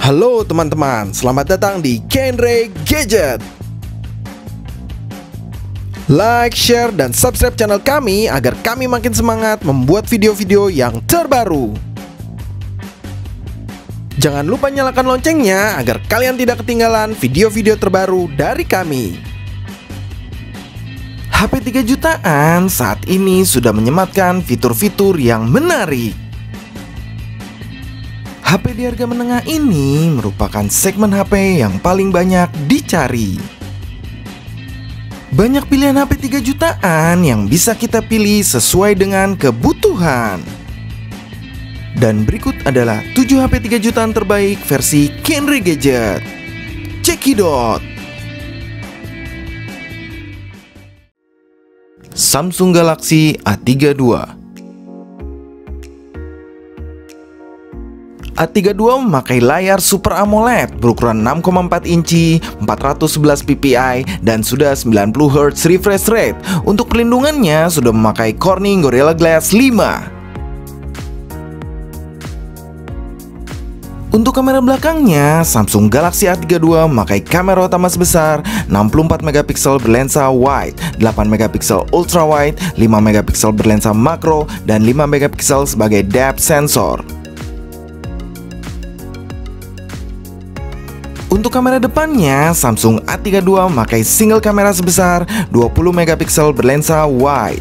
Halo teman-teman, selamat datang di Genre Gadget. Like, share, dan subscribe channel kami agar kami makin semangat membuat video-video yang terbaru. Jangan lupa nyalakan loncengnya agar kalian tidak ketinggalan video-video terbaru dari kami. HP 3 jutaan saat ini sudah menyematkan fitur-fitur yang menarik. HP di harga menengah ini merupakan segmen HP yang paling banyak dicari. Banyak pilihan HP 3 jutaan yang bisa kita pilih sesuai dengan kebutuhan. Dan berikut adalah 7 HP 3 jutaan terbaik versi Genre Gadget. Cekidot. Samsung Galaxy A32. A32 memakai layar Super AMOLED berukuran 6,4 inci, 411 ppi, dan sudah 90 Hz refresh rate. Untuk perlindungannya sudah memakai Corning Gorilla Glass 5. Untuk kamera belakangnya, Samsung Galaxy A32 memakai kamera utama sebesar 64 megapiksel berlensa wide, 8 megapiksel ultra wide, 5 megapiksel berlensa makro, dan 5 megapiksel sebagai depth sensor. Untuk kamera depannya, Samsung A32 memakai single kamera sebesar 20 megapiksel berlensa wide.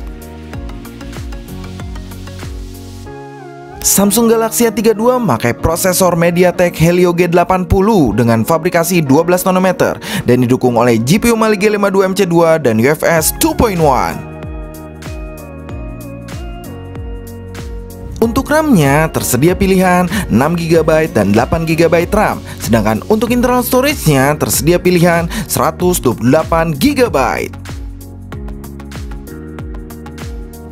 Samsung Galaxy A32 memakai prosesor MediaTek Helio G80 dengan fabrikasi 12 nanometer dan didukung oleh GPU Mali G52MC2 dan UFS 2.1. Untuk RAM-nya tersedia pilihan 6GB dan 8GB RAM, sedangkan untuk internal storage-nya tersedia pilihan 128GB.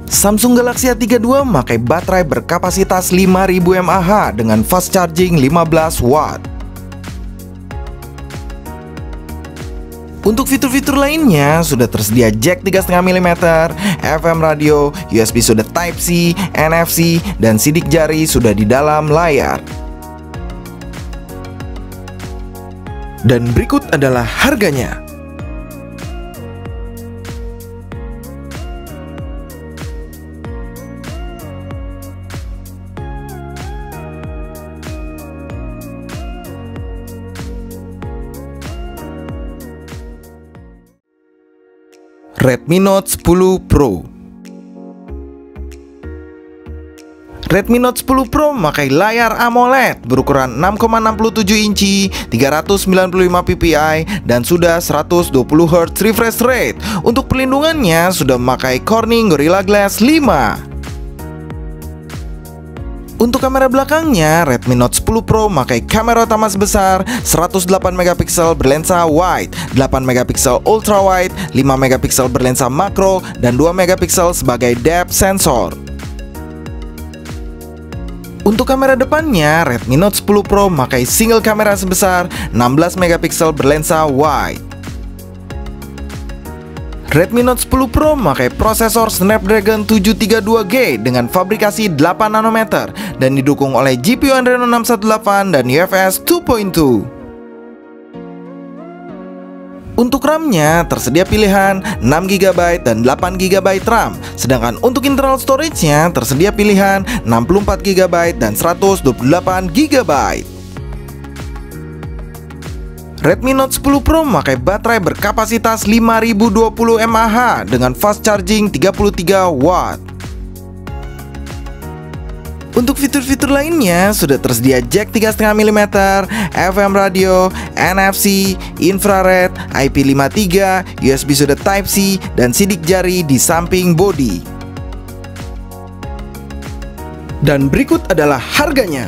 Samsung Galaxy A32 memakai baterai berkapasitas 5000 mAh dengan fast charging 15 watt. Untuk fitur-fitur lainnya sudah tersedia jack 3,5 mm, FM radio, USB sudah Type-C, NFC, dan sidik jari sudah di dalam layar. Dan berikut adalah harganya. Redmi Note 10 Pro. Redmi Note 10 Pro memakai layar AMOLED berukuran 6,67 inci, 395 ppi, dan sudah 120 Hz refresh rate. Untuk perlindungannya sudah memakai Corning Gorilla Glass 5. Untuk kamera belakangnya, Redmi Note 10 Pro memakai kamera utama sebesar 108 megapiksel berlensa wide, 8 megapiksel ultra wide, 5 megapiksel berlensa makro, dan 2 megapiksel sebagai depth sensor. Untuk kamera depannya, Redmi Note 10 Pro memakai single kamera sebesar 16 megapiksel berlensa wide. Redmi Note 10 Pro memakai prosesor Snapdragon 732G dengan fabrikasi 8 nanometer dan didukung oleh GPU Adreno 618 dan UFS 2.2. Untuk RAM-nya tersedia pilihan 6GB dan 8GB RAM, sedangkan untuk internal storage-nya tersedia pilihan 64GB dan 128GB. Redmi Note 10 Pro memakai baterai berkapasitas 5020 mAh dengan fast charging 33 watt. Untuk fitur-fitur lainnya sudah tersedia jack 3,5 mm, FM radio, NFC, infrared, IP53, USB sudah Type-C, dan sidik jari di samping bodi. Dan berikut adalah harganya.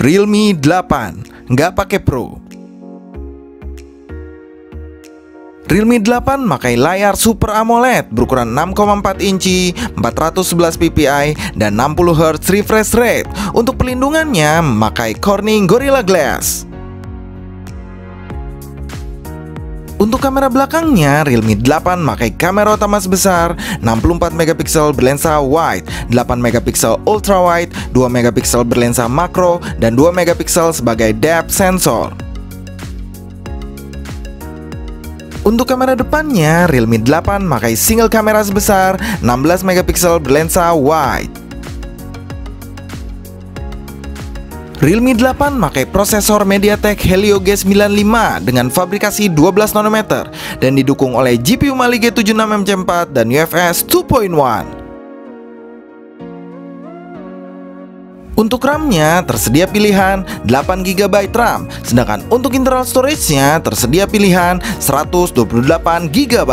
Realme 8 nggak pakai Pro. Realme 8 memakai layar Super AMOLED berukuran 6,4 inci, 411 ppi, dan 60 Hz refresh rate. Untuk pelindungannya memakai Corning Gorilla Glass. Untuk kamera belakangnya, Realme 8 memakai kamera utama sebesar 64 megapiksel berlensa wide, 8 megapiksel ultra wide, 2 megapiksel berlensa makro, dan 2 megapiksel sebagai depth sensor. Untuk kamera depannya, Realme 8 memakai single kamera sebesar 16 megapiksel berlensa wide. Realme 8 memakai prosesor MediaTek Helio G95 dengan fabrikasi 12 nanometer dan didukung oleh GPU Mali G76 MC4 dan UFS 2.1. Untuk RAM-nya tersedia pilihan 8GB RAM, sedangkan untuk internal storage-nya tersedia pilihan 128GB.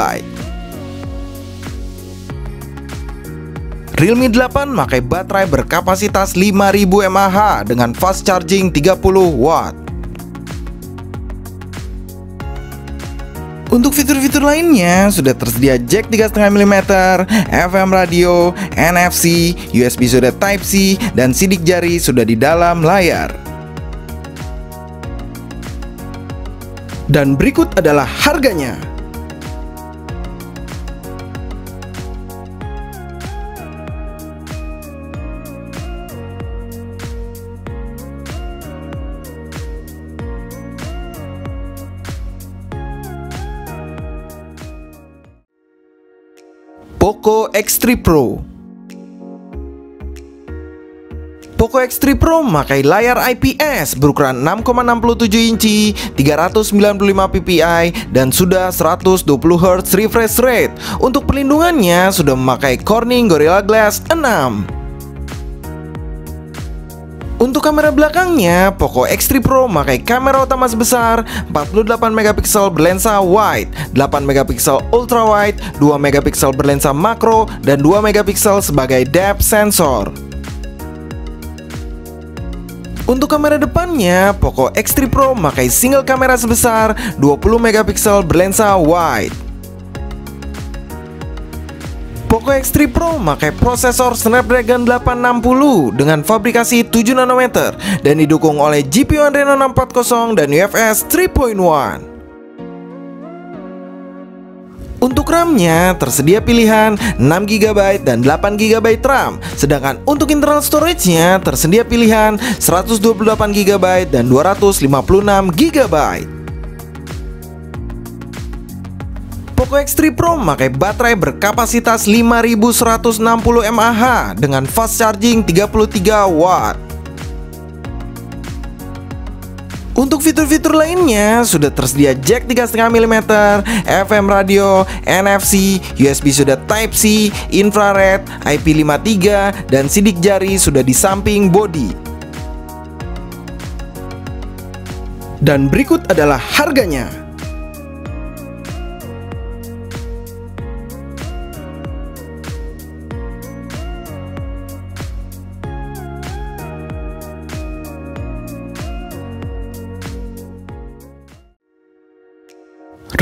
Realme 8 memakai baterai berkapasitas 5000 mAh dengan fast charging 30W. Untuk fitur-fitur lainnya sudah tersedia jack 3,5mm, FM radio, NFC, USB sudah Type-C, dan sidik jari sudah di dalam layar. Dan berikut adalah harganya. Poco X3 Pro. Poco X3 Pro memakai layar IPS berukuran 6,67 inci, 395 ppi, dan sudah 120 Hz refresh rate. Untuk pelindungannya sudah memakai Corning Gorilla Glass 6. Untuk kamera belakangnya, Poco X3 Pro memakai kamera utama sebesar 48 megapiksel berlensa wide, 8 megapiksel ultra wide, 2 megapiksel berlensa makro, dan 2 megapiksel sebagai depth sensor. Untuk kamera depannya, Poco X3 Pro memakai single kamera sebesar 20 megapiksel berlensa wide. Poco X3 Pro memakai prosesor Snapdragon 860 dengan fabrikasi 7 nanometer dan didukung oleh GPU Adreno 640 dan UFS 3.1. Untuk RAM-nya tersedia pilihan 6GB dan 8GB RAM, sedangkan untuk internal storage-nya tersedia pilihan 128GB dan 256GB. Poco X3 Pro memakai baterai berkapasitas 5160 mAh dengan fast charging 33W. Untuk fitur-fitur lainnya sudah tersedia jack 3,5mm, FM radio, NFC, USB sudah Type-C, infrared, IP53, dan sidik jari sudah di samping bodi. Dan berikut adalah harganya.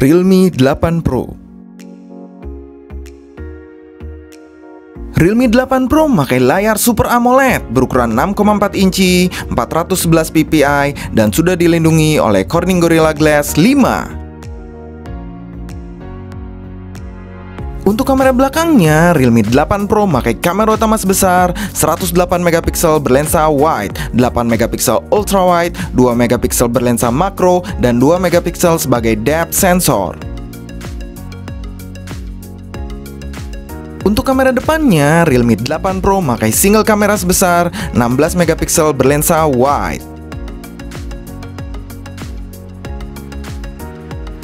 Realme 8 Pro. Realme 8 Pro memakai layar Super AMOLED berukuran 6,4 inci, 411 ppi, dan sudah dilindungi oleh Corning Gorilla Glass 5. Untuk kamera belakangnya, Realme 8 Pro memakai kamera utama sebesar 108 megapiksel berlensa wide, 8 megapiksel ultra wide, 2 megapiksel berlensa makro, dan 2 megapiksel sebagai depth sensor. Untuk kamera depannya, Realme 8 Pro memakai single kamera sebesar 16 megapiksel berlensa wide.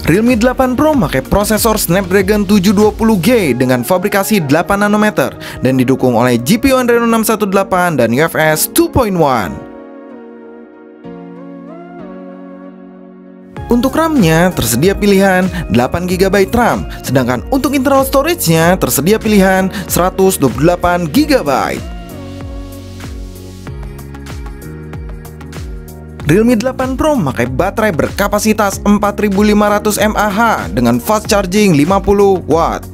Realme 8 Pro memakai prosesor Snapdragon 720G dengan fabrikasi 8 nanometer dan didukung oleh GPU Adreno 618 dan UFS 2.1. Untuk RAM-nya tersedia pilihan 8GB RAM, sedangkan untuk internal storage-nya tersedia pilihan 128GB. Realme 8 Pro memakai baterai berkapasitas 4500 mAh dengan fast charging 50 watt.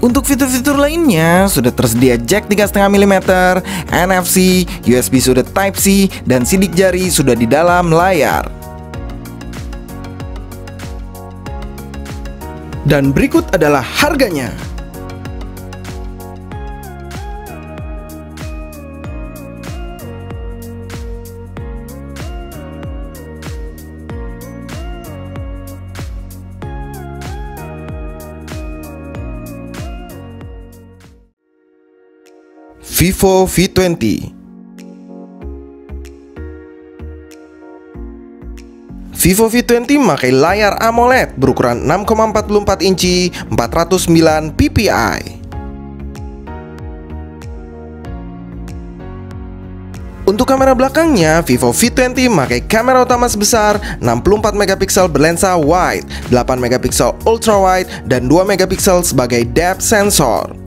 Untuk fitur-fitur lainnya sudah tersedia jack 3,5 mm, NFC, USB sudah Type-C, dan sidik jari sudah di dalam layar. Dan berikut adalah harganya. Vivo V20. Vivo V20 memakai layar AMOLED berukuran 6,44 inci 409 ppi. Untuk kamera belakangnya, Vivo V20 memakai kamera utama sebesar 64 megapiksel berlensa wide, 8 megapiksel ultra wide, dan 2 megapiksel sebagai depth sensor.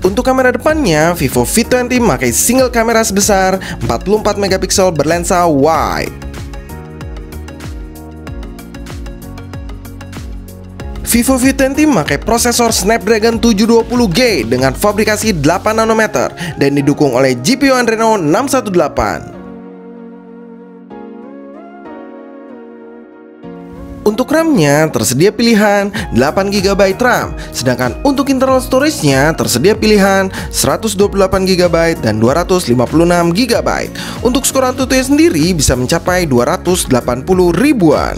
Untuk kamera depannya, Vivo V20 memakai single kamera sebesar 44 megapiksel berlensa wide. Vivo V20 memakai prosesor Snapdragon 720G dengan fabrikasi 8 nanometer dan didukung oleh GPU Adreno 618. Untuk RAM-nya tersedia pilihan 8GB RAM, sedangkan untuk internal storage-nya tersedia pilihan 128GB dan 256GB. Untuk skor AnTuTu sendiri bisa mencapai 280 ribuan.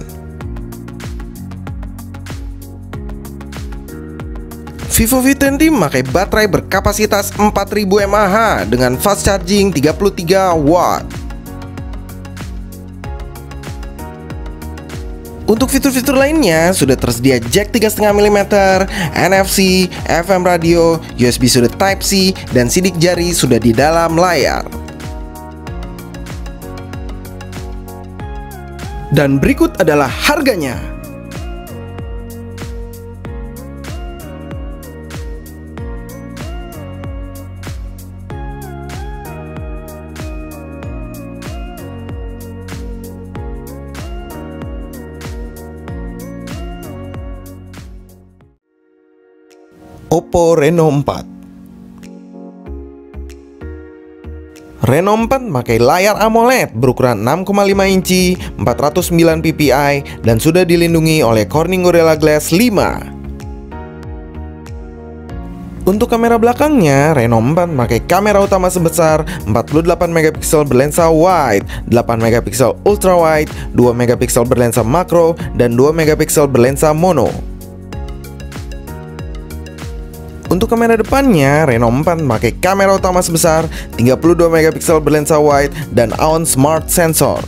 Vivo V20 memakai baterai berkapasitas 4000 mAh dengan fast charging 33 watt. Untuk fitur-fitur lainnya sudah tersedia jack 3,5 mm, NFC, FM radio, USB sudah Type-C, dan sidik jari sudah di dalam layar. Dan berikut adalah harganya. Oppo Reno 4. Reno 4 memakai layar AMOLED berukuran 6,5 inci 409 ppi dan sudah dilindungi oleh Corning Gorilla Glass 5. Untuk kamera belakangnya, Reno 4 memakai kamera utama sebesar 48 megapiksel berlensa wide, 8 megapiksel ultra wide, 2 megapiksel berlensa makro, dan 2 megapiksel berlensa mono. Untuk kamera depannya, Reno 4 memakai kamera utama sebesar 32 megapiksel berlensa wide dan ON Smart Sensor.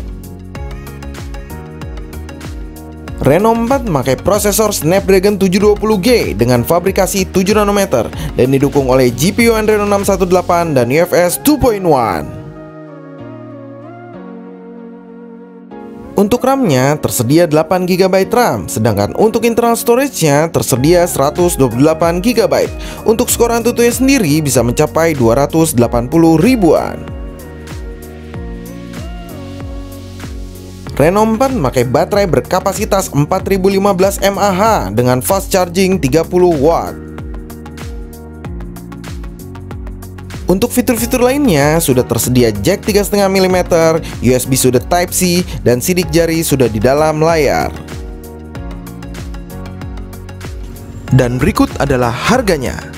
Reno 4 memakai prosesor Snapdragon 720G dengan fabrikasi 7 nanometer dan didukung oleh GPU Adreno 618 dan UFS 2.1. Untuk RAM-nya tersedia 8GB RAM, sedangkan untuk internal storage-nya tersedia 128GB. Untuk skor AnTuTu sendiri bisa mencapai 280 ribuan. Reno 4 memakai baterai berkapasitas 4015 mAh dengan fast charging 30 watt. Untuk fitur-fitur lainnya sudah tersedia jack 3,5 mm, USB sudah Type-C, dan sidik jari sudah di dalam layar. Dan berikut adalah harganya.